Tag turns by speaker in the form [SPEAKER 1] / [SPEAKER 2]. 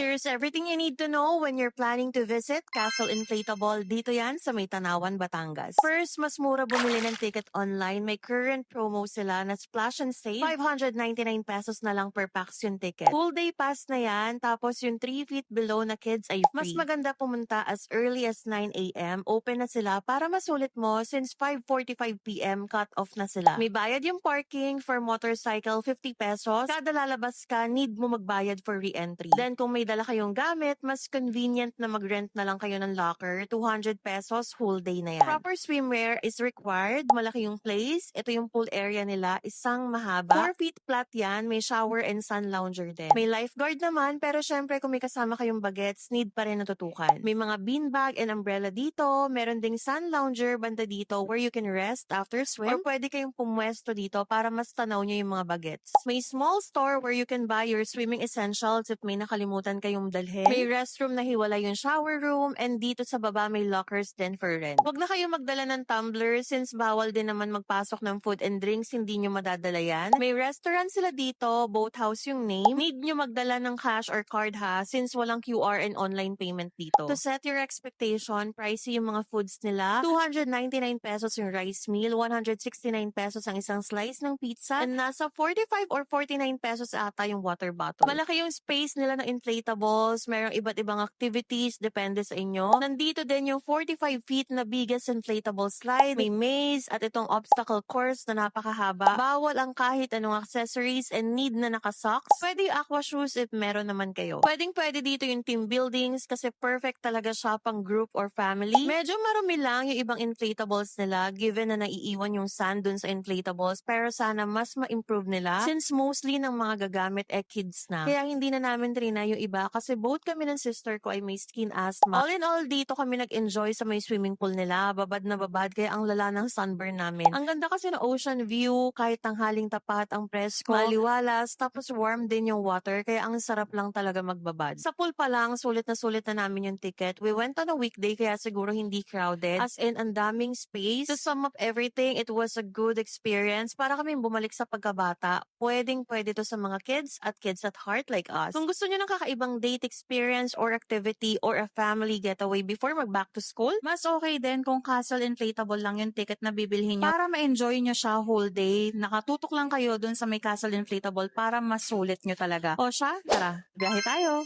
[SPEAKER 1] Here's everything you need to know when you're planning to visit Castle Inflatable. Dito yan sa May Tanawan, Batangas. First, mas mura bumili ng ticket online. May current promo sila na Splash and Save. 599 pesos na lang per pax yung ticket. Full day pass na yan. Tapos yung 3 feet below na kids ay free. Mas maganda pumunta as early as 9 a.m. Open na sila para masulit mo since 5:45 p.m. cut off na sila. May bayad yung parking for motorcycle 50 pesos. Kada lalabas ka, need mo magbayad for re-entry. Then kung may dala kayong gamit, mas convenient na mag-rent na lang kayo ng locker. 200 pesos whole day na yan. Proper swimwear is required. Malaki yung place. Ito yung pool area nila. Isang mahaba. 4 feet flat yan. May shower and sun lounger din. May lifeguard naman, pero syempre kung may kasama kayong bagets, need pa rin natutukan. May mga beanbag and umbrella dito. Meron ding sun lounger banda dito where you can rest after swim. Or pwede kayong pumwesto dito para mas tanaw nyo yung mga bagets. May small store where you can buy your swimming essentials if may nakalimutan kayong dalhin. May restroom na hiwalay yung shower room, and dito sa baba may lockers din for rent. Huwag na kayo magdala ng tumbler since bawal din naman magpasok ng food and drinks, hindi nyo madadala yan. May restaurant sila dito, Boathouse yung name. Need nyo magdala ng cash or card ha, since walang QR and online payment dito. To set your expectation, pricey yung mga foods nila. 299 pesos yung rice meal, 169 pesos ang isang slice ng pizza, and nasa 45 or 49 pesos ata yung water bottle. Malaki yung space nila ng inflatables, mayroong iba't ibang activities, depende sa inyo. Nandito din yung 45 feet na biggest inflatable slide, may maze, at itong obstacle course na napakahaba. Bawal ang kahit anong accessories and need na naka-socks. Pwede yung aqua shoes if meron naman kayo. Pwede dito yung team buildings kasi perfect talaga siya pang group or family. Medyo marumi lang yung ibang inflatables nila given na naiiwan yung sand dun sa inflatables, pero sana mas ma-improve nila since mostly ng mga gagamit kids na. Kaya hindi na namin trinay yung iba kasi both kami ng sister ko ay may skin asthma. All in all, dito kami nag-enjoy sa may swimming pool nila. Babad na babad kaya ang lala ng sunburn namin. Ang ganda kasi ng ocean view, kahit tanghaling tapat ang presko, maliwalas, tapos warm din yung water kaya ang sarap lang talaga magbabad. Sa pool pa lang, sulit na namin yung ticket. We went on a weekday kaya siguro hindi crowded. As in, ang daming space. To sum up everything, it was a good experience. Para kami bumalik sa pagkabata. Pwede to sa mga kids at kids at heart like us. Kung gusto nyo ng kakaibang date experience or activity or a family getaway before mag-back to school, mas okay din kung Castle Inflatable lang yung ticket na bibilhin nyo para ma-enjoy nyo siya whole day. Nakatutok lang kayo dun sa may Castle Inflatable para masulit nyo talaga. O siya, tara, biyahe tayo!